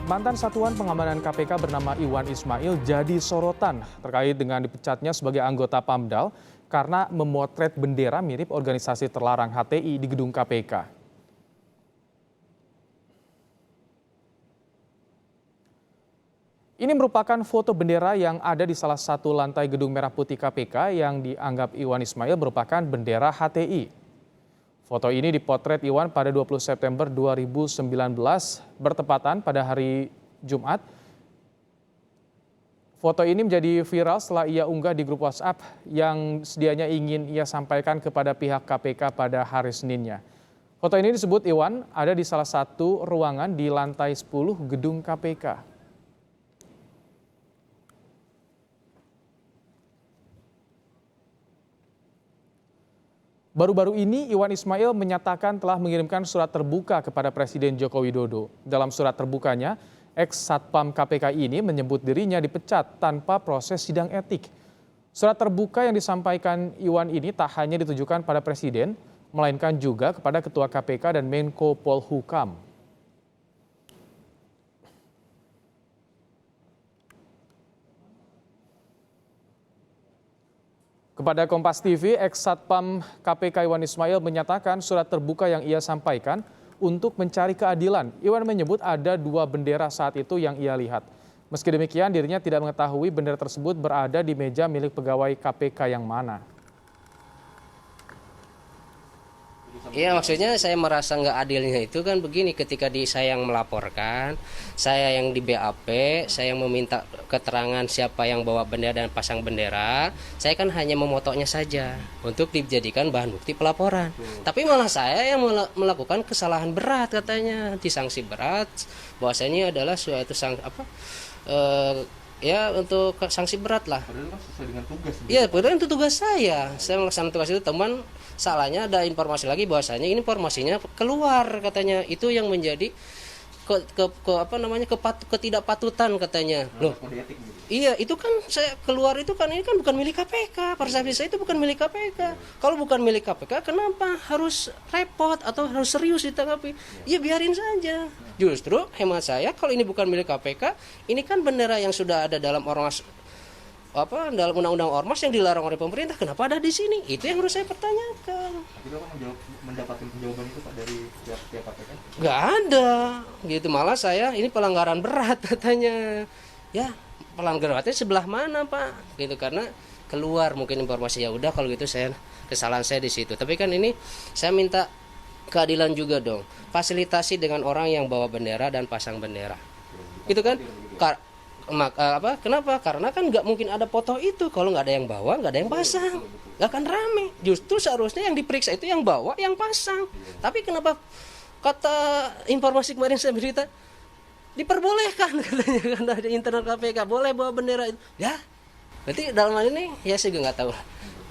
Mantan Satuan Pengamanan KPK bernama Iwan Ismail jadi sorotan terkait dengan dipecatnya sebagai anggota PAMDAL karena memotret bendera mirip organisasi terlarang HTI di gedung KPK. Ini merupakan foto bendera yang ada di salah satu lantai gedung Merah Putih KPK yang dianggap Iwan Ismail merupakan bendera HTI. Foto ini dipotret Iwan pada 20 September 2019 bertepatan pada hari Jumat. Foto ini menjadi viral setelah ia unggah di grup WhatsApp yang sedianya ingin ia sampaikan kepada pihak KPK pada hari Seninnya. Foto ini disebut Iwan ada di salah satu ruangan di lantai 10 gedung KPK. Baru-baru ini Iwan Ismail menyatakan telah mengirimkan surat terbuka kepada Presiden Joko Widodo. Dalam surat terbukanya, ex-Satpam KPK ini menyebut dirinya dipecat tanpa proses sidang etik. Surat terbuka yang disampaikan Iwan ini tak hanya ditujukan pada Presiden, melainkan juga kepada Ketua KPK dan Menko Polhukam. Kepada Kompas TV, ex-Satpam KPK Iwan Ismail menyatakan surat terbuka yang ia sampaikan untuk mencari keadilan. Iwan menyebut ada dua bendera saat itu yang ia lihat. Meski demikian, dirinya tidak mengetahui bendera tersebut berada di meja milik pegawai KPK yang mana. Iya, maksudnya saya merasa nggak adilnya itu kan begini, ketika saya yang melaporkan, saya yang di BAP, saya yang meminta keterangan siapa yang bawa bendera dan pasang bendera, saya kan hanya memotoknya saja untuk dijadikan bahan bukti pelaporan. Tapi malah saya yang melakukan kesalahan berat katanya, disanksi berat, bahwasanya adalah suatu ya untuk sanksi berat lah. Padahal kan sesuai dengan tugas. Iya, padahal itu tugas saya melaksanakan tugas itu. Teman salahnya ada informasi lagi bahwasanya ini informasinya keluar katanya, itu yang menjadi ketidakpatutan katanya. Loh, iya itu kan saya keluar itu kan, ini kan bukan milik KPK, persepsi saya itu bukan milik KPK. Kalau bukan milik KPK, kenapa harus repot atau harus serius ditanggapi? Ya biarin saja. Justru hemat saya, kalau ini bukan milik KPK, ini kan bendera yang sudah ada dalam ormas, dalam undang-undang ormas yang dilarang oleh pemerintah, kenapa ada di sini? Itu yang harus saya pertanyakan. Tapi lo kan mendapatkan jawaban itu Pak dari pihak KPK? Nggak ada, gitu. Malah saya ini pelanggaran berat katanya. Ya pelanggaran beratnya sebelah mana Pak? Gitu, karena keluar mungkin informasi, ya udah kalau gitu kesalahan saya di situ. Tapi kan ini saya minta keadilan juga dong. Fasilitasi dengan orang yang bawa bendera dan pasang bendera. Gitu kan? Kenapa? Karena kan nggak mungkin ada foto itu kalau nggak ada yang bawa, nggak ada yang pasang, nggak akan rame. Justru seharusnya yang diperiksa itu yang bawa, yang pasang. Tapi kenapa kata informasi kemarin saya berita diperbolehkan katanya, karena ada internal KPK boleh bawa bendera itu. Ya, berarti dalam hal ini ya saya juga nggak tahu.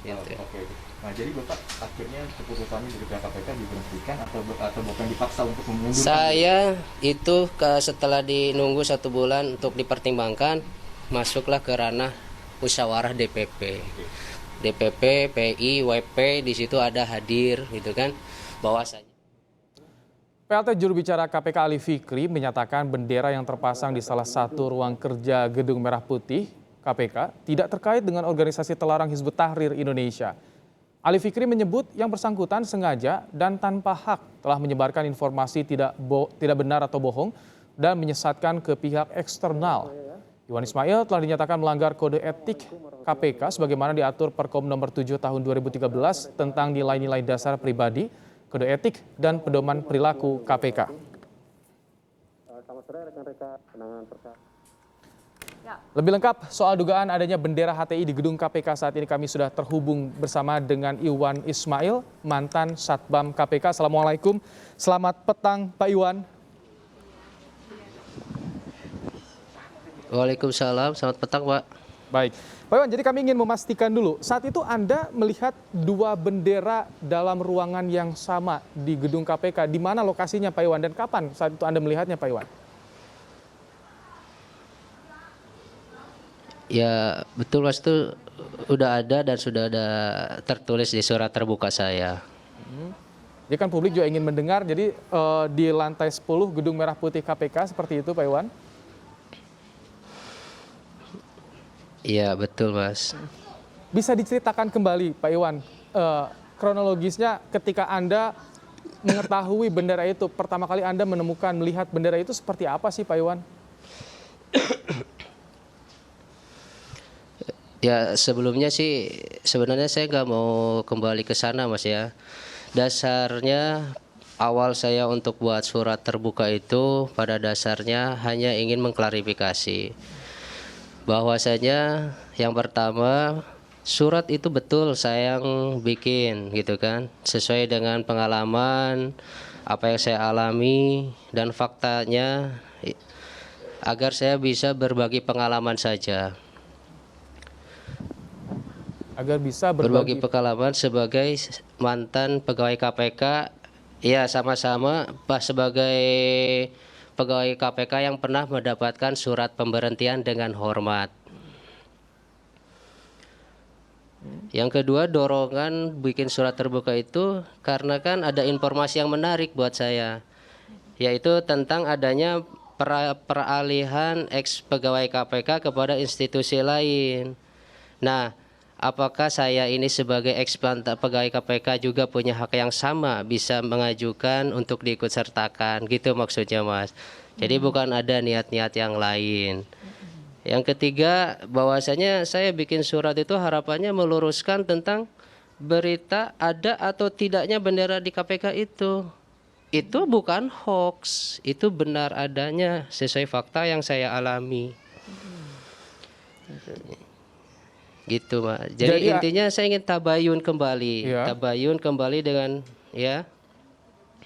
Gitu. Oke. Nah jadi Bapak akhirnya keputusannya dari pihak KPK diberhentikan atau bukan dipaksa untuk mengundurkan? Saya itu setelah dinunggu 1 bulan untuk dipertimbangkan, masuklah ke ranah musyawarah DPP. DPP, PI, WP di situ ada hadir gitu kan, bahwasanya. PLT juru bicara KPK Ali Fikri menyatakan bendera yang terpasang di salah satu ruang kerja Gedung Merah Putih KPK tidak terkait dengan organisasi terlarang Hizbut Tahrir Indonesia. Ali Fikri menyebut yang bersangkutan sengaja dan tanpa hak telah menyebarkan informasi tidak benar atau bohong dan menyesatkan ke pihak eksternal. Iwan Ismail telah dinyatakan melanggar kode etik KPK sebagaimana diatur Perkom nomor 7 tahun 2013 tentang nilai-nilai dasar pribadi, kode etik dan pedoman perilaku KPK. Selamat sore rekan-rekan penanganan perkara. Lebih lengkap soal dugaan adanya bendera HTI di gedung KPK saat ini kami sudah terhubung bersama dengan Iwan Ismail, mantan Satpam KPK. Assalamualaikum, selamat petang Pak Iwan. Waalaikumsalam, selamat petang Pak. Baik, Pak Iwan, jadi kami ingin memastikan dulu, saat itu Anda melihat dua bendera dalam ruangan yang sama di gedung KPK. Di mana lokasinya Pak Iwan dan kapan saat itu Anda melihatnya Pak Iwan? Ya betul Mas, itu udah ada dan sudah ada tertulis di surat terbuka saya. Jadi kan publik juga ingin mendengar, jadi di lantai 10 Gedung Merah Putih KPK seperti itu Pak Iwan? Iya betul Mas. Bisa diceritakan kembali Pak Iwan, kronologisnya ketika Anda mengetahui bendera itu, pertama kali Anda menemukan, melihat bendera itu seperti apa sih Pak Iwan? Ya sebelumnya sih sebenarnya saya nggak mau kembali ke sana Mas ya. Dasarnya awal saya untuk buat surat terbuka itu pada dasarnya hanya ingin mengklarifikasi bahwasanya yang pertama surat itu betul saya yang bikin gitu kan, sesuai dengan pengalaman apa yang saya alami dan faktanya agar saya bisa berbagi pengalaman saja. Agar bisa Berbagi berbagi. pengalaman sebagai mantan pegawai KPK, ya sama-sama sebagai pegawai KPK yang pernah mendapatkan surat pemberhentian dengan hormat. Yang kedua, dorongan bikin surat terbuka itu karena kan ada informasi yang menarik buat saya, yaitu tentang adanya peralihan ex pegawai KPK kepada institusi lain. Nah, apakah saya ini sebagai ex pegawai KPK juga punya hak yang sama bisa mengajukan untuk diikutsertakan gitu maksudnya Mas. Jadi bukan ada niat-niat yang lain. Yang ketiga, bahwasanya saya bikin surat itu harapannya meluruskan tentang berita ada atau tidaknya bendera di KPK itu. Itu bukan hoax, itu benar adanya sesuai fakta yang saya alami. Gitu Mas. Jadi intinya saya ingin tabayun kembali, Ya. tabayun kembali dengan ya.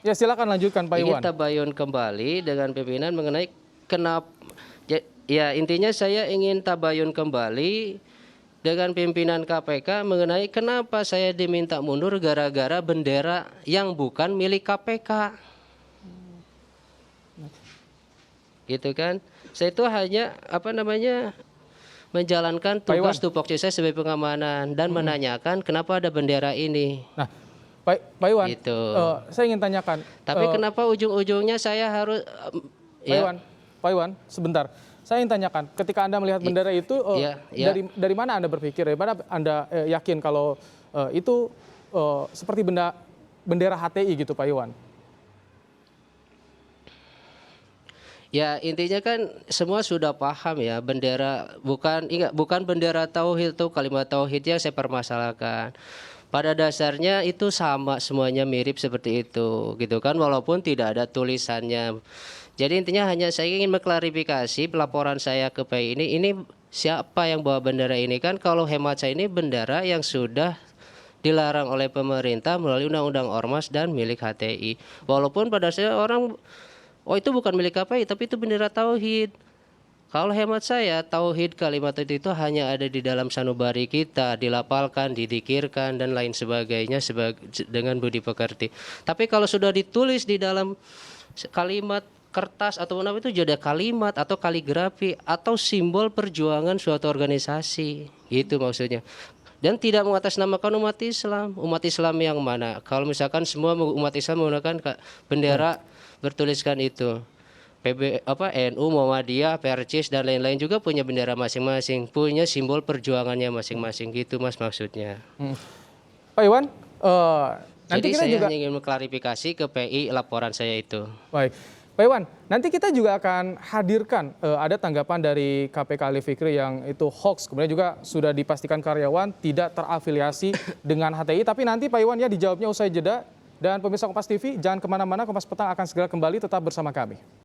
Ya silakan lanjutkan Pak Ingin Iwan. tabayun kembali dengan pimpinan mengenai kenapa. Ya intinya saya ingin tabayun kembali dengan pimpinan KPK mengenai kenapa saya diminta mundur gara-gara bendera yang bukan milik KPK. Gitu kan? Saya itu hanya menjalankan tugas tupoksi saya sebagai pengamanan dan menanyakan kenapa ada bendera ini. Nah, Pak Iwan, Gitu. saya ingin tanyakan. Tapi kenapa ujung-ujungnya saya harus Pak Iwan, sebentar. Saya ingin tanyakan, ketika Anda melihat bendera itu, dari mana Anda berpikir, dari mana Anda yakin kalau itu seperti bendera HTI gitu Pak Iwan? Ya intinya kan semua sudah paham ya, bendera bukan bendera tauhid itu, kalimat tauhid yang saya permasalahkan. Pada dasarnya itu sama, semuanya mirip seperti itu gitu kan, walaupun tidak ada tulisannya. Jadi intinya hanya saya ingin mengklarifikasi pelaporan saya ke PI ini siapa yang bawa bendera ini, kan kalau hemat saya ini bendera yang sudah dilarang oleh pemerintah melalui Undang-Undang Ormas dan milik HTI. Walaupun pada saya orang itu bukan milik KPI tapi itu bendera tauhid. Kalau hemat saya tauhid kalimat itu hanya ada di dalam sanubari kita, dilapalkan, didikirkan dan lain sebagainya dengan budi pekerti. Tapi kalau sudah ditulis di dalam kalimat kertas atau apa itu jadi kalimat atau kaligrafi atau simbol perjuangan suatu organisasi, itu maksudnya. Dan tidak mengatasnamakan umat Islam. Umat Islam yang mana? Kalau misalkan semua umat Islam menggunakan bendera bertuliskan itu NU, Muhammadiyah, Percis dan lain-lain juga punya bendera masing-masing, punya simbol perjuangannya masing-masing, gitu Mas maksudnya. Pak Iwan, nanti Jadi kita saya juga hanya ingin mengklarifikasi ke PI laporan saya itu. baik. Pak Iwan, nanti kita juga akan hadirkan ada tanggapan dari KPK Ali Fikri yang itu hoax, kemudian juga sudah dipastikan karyawan tidak terafiliasi dengan HTI, tapi nanti Pak Iwan ya dijawabnya usai jeda. Dan pemirsa Kompas TV, jangan kemana-mana, Kompas Petang akan segera kembali, tetap bersama kami.